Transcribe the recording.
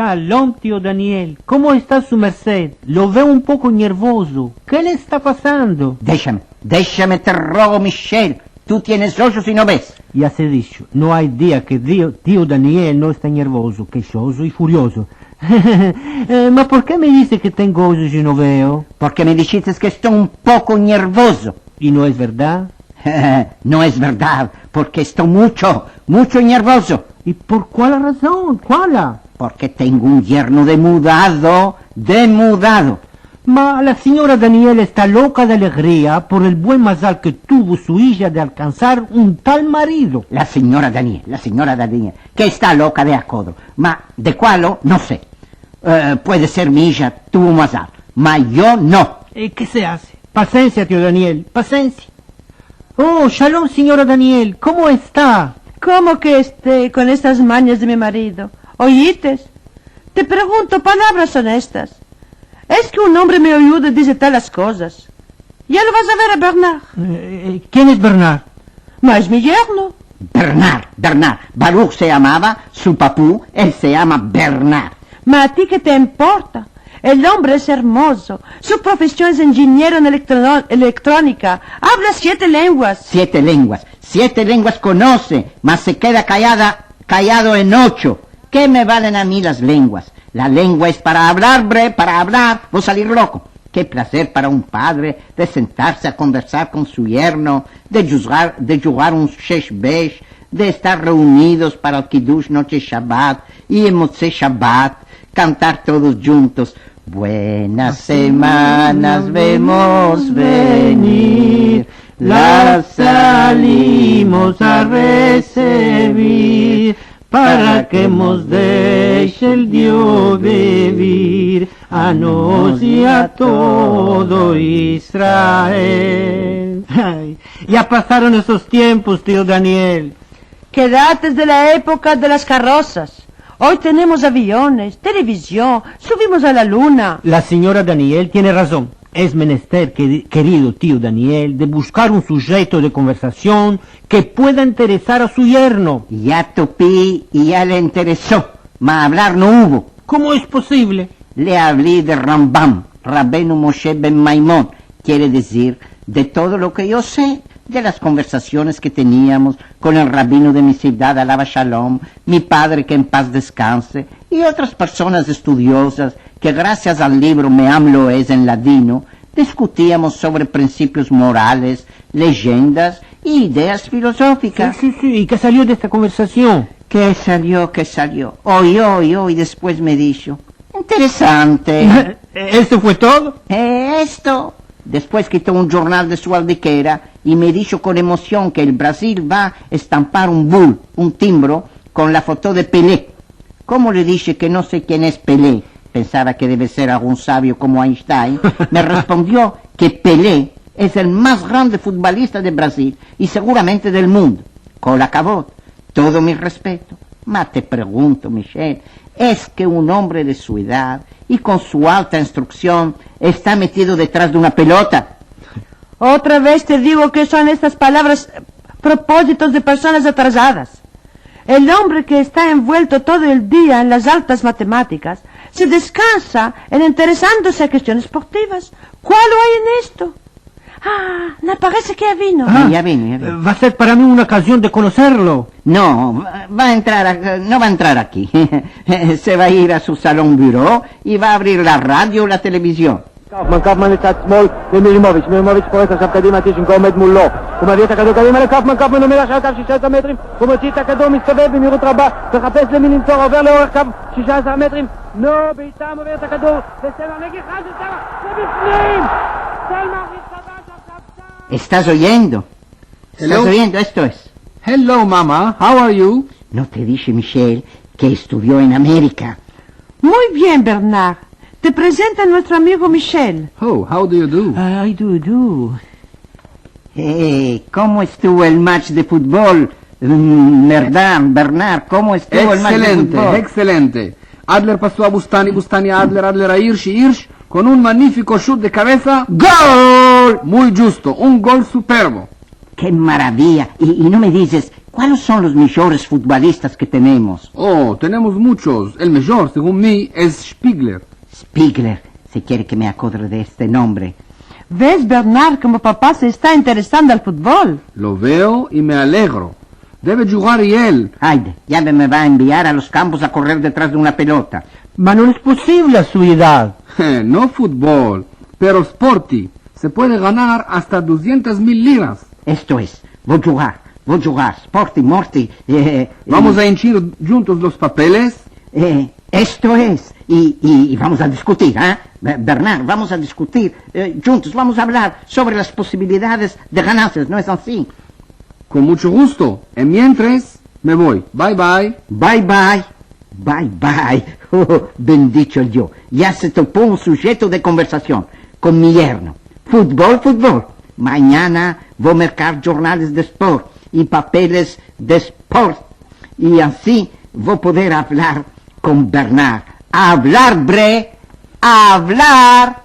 Shalom, tío Daniel. ¿Cómo está su merced? Lo veo un poco nervioso. ¿Qué le está pasando? Déjame, te rogo, Michel. Tú tienes ojos y no ves. Ya se ha dicho, no hay día que tío Daniel no está nervioso, quejoso y furioso. ¿Ma por qué me dice que tengo ojos y no veo? Porque me dijiste que estoy un poco nervioso. ¿Y no es verdad? No es verdad, porque estoy mucho nervioso. ¿Y por cuál razón? ¿Cuál? Porque tengo un yerno demudado. Ma la señora Daniel está loca de alegría por el buen mazal que tuvo su hija de alcanzar un tal marido. La señora Daniel, que está loca de acuerdo. Ma de cuál, no sé. Puede ser mi hija, tuvo mazal, ma yo no. ¿Qué se hace? Paciencia, tío Daniel, paciencia. Oh, shalom, señora Daniel, ¿cómo está? ¿Cómo que esté con estas mañas de mi marido? ¿Oítes? Te pregunto palabras honestas. Es que un hombre me ayuda y dice tales cosas. Ya lo vas a ver a Bernard. ¿Quién es Bernard? Ma es mi yerno. Bernard. Baruch se llamaba, su papú, él se llama Bernard. Ma a ti qué te importa. El hombre es hermoso. Su profesión es ingeniero en electrónica. Habla 7 lenguas. 7 lenguas conoce, mas se queda callado en 8. ¿Qué me valen a mí las lenguas? La lengua es para hablar, voy a salir loco. Qué placer para un padre de sentarse a conversar con su yerno, de jugar un shesh besh, de estar reunidos para el Kiddush noche Shabbat y en Motzei Shabbat, cantar todos juntos. Buenas semanas vemos venir, las salimos a recibir, para que nos deje el Dios vivir, a nos y a todo Israel. Ay, ya pasaron esos tiempos, tío Daniel. Quédate de la época de las carrozas. Hoy tenemos aviones, televisión, subimos a la luna. La señora Daniel tiene razón. Es menester, querido tío Daniel, de buscar un sujeto de conversación que pueda interesar a su yerno. Ya topí y ya le interesó, mas hablar no hubo. ¿Cómo es posible? Le hablé de Rambam, Rabbeinu Moshe ben Maimón, quiere decir de todo lo que yo sé, de las conversaciones que teníamos con el rabino de mi ciudad, Alaba Shalom, mi padre que en paz descanse, y otras personas estudiosas que gracias al libro Meam Loez en ladino, discutíamos sobre principios morales, leyendas y ideas filosóficas. Sí. ¿Y qué salió de esta conversación? ¿Qué salió? Oyó y después me dijo, interesante. ¿Esto fue todo? Esto. Después quitó un jornal de su aldiquera y me dijo con emoción que el Brasil va a estampar un timbro, con la foto de Pelé. Como le dije que no sé quién es Pelé, pensaba que debe ser algún sabio como Einstein, me respondió que Pelé es el más grande futbolista de Brasil y seguramente del mundo. Col acabó. Todo mi respeto. Ma te pregunto, Michel, ¿es que un hombre de su edad y con su alta instrucción está metido detrás de una pelota? Otra vez te digo que son estas palabras propósitos de personas atrasadas. El hombre que está envuelto todo el día en las altas matemáticas se descansa en interesándose a cuestiones deportivas. ¿Cuál hay en esto? Ah, me parece que ya vino. Ya vino. Va a ser para mí una ocasión de conocerlo. No, no va a entrar aquí. Se va a ir a su salón bureau y va a abrir la radio o la televisión. קאופמן לצד שמאל למילימוביץ', מילימוביץ' פורץ עכשיו קדימה, טישנקו עומד מולו, הוא מביא את הכדור קדימה לקאופמן עומד עכשיו קו 16 מטרים, הוא מוציא את הכדור, מסתובב במהירות רבה, מחפש למי לנצור, עובר לאורך קו 16 מטרים, בעיטה מוביל את הכדור, וסלמה נגיחה של סלמה, ובפנים! סלמה חדש עכשיו. ¿Estás oyendo? ¿Estás oyendo? Esto es. Hello, Mama. How are you? No te dije, Michel, que estudió en América. Muy bien, Bernard. Te presenta nuestro amigo Michel. Oh, how do you do? I do. ¿Cómo estuvo el match de fútbol? Bernard, ¿cómo estuvo el match de fútbol? Excelente. Adler pasó a Bustani, Bustani a Adler, Adler a Hirsch y Hirsch con un magnífico shoot de cabeza. ¡Gol! Muy justo, un gol superbo. ¡Qué maravilla! Y no me dices ¿Cuáles son los mejores futbolistas que tenemos? Oh, tenemos muchos. El mejor, según mí, es Spiegler. Spiegler, se quiere que me acuerde de este nombre. ¿Ves, Bernard, como papá se está interesando al fútbol? Lo veo y me alegro. Debe jugar y él. Hayde, ya me va a enviar a los campos a correr detrás de una pelota. Ma no es posible a su edad. No fútbol, pero sporty. Se puede ganar hasta 200,000 liras. Esto es, voy a jugar, Sporty, Morty. Vamos a hinchir juntos los papeles. Esto es, y vamos a discutir, ¿eh? Bernard, vamos a discutir juntos, vamos a hablar sobre las posibilidades de ganancias, ¿no es así? Con mucho gusto. En mientras, me voy. Bye bye. Bye bye, bye bye. Oh, bendito yo, ya se topó un sujeto de conversación con mi yerno. Fútbol. Mañana voy a mercar jornales de sport y papeles de sport. Y así voy a poder hablar con Bernard. Hablar, bre, hablar.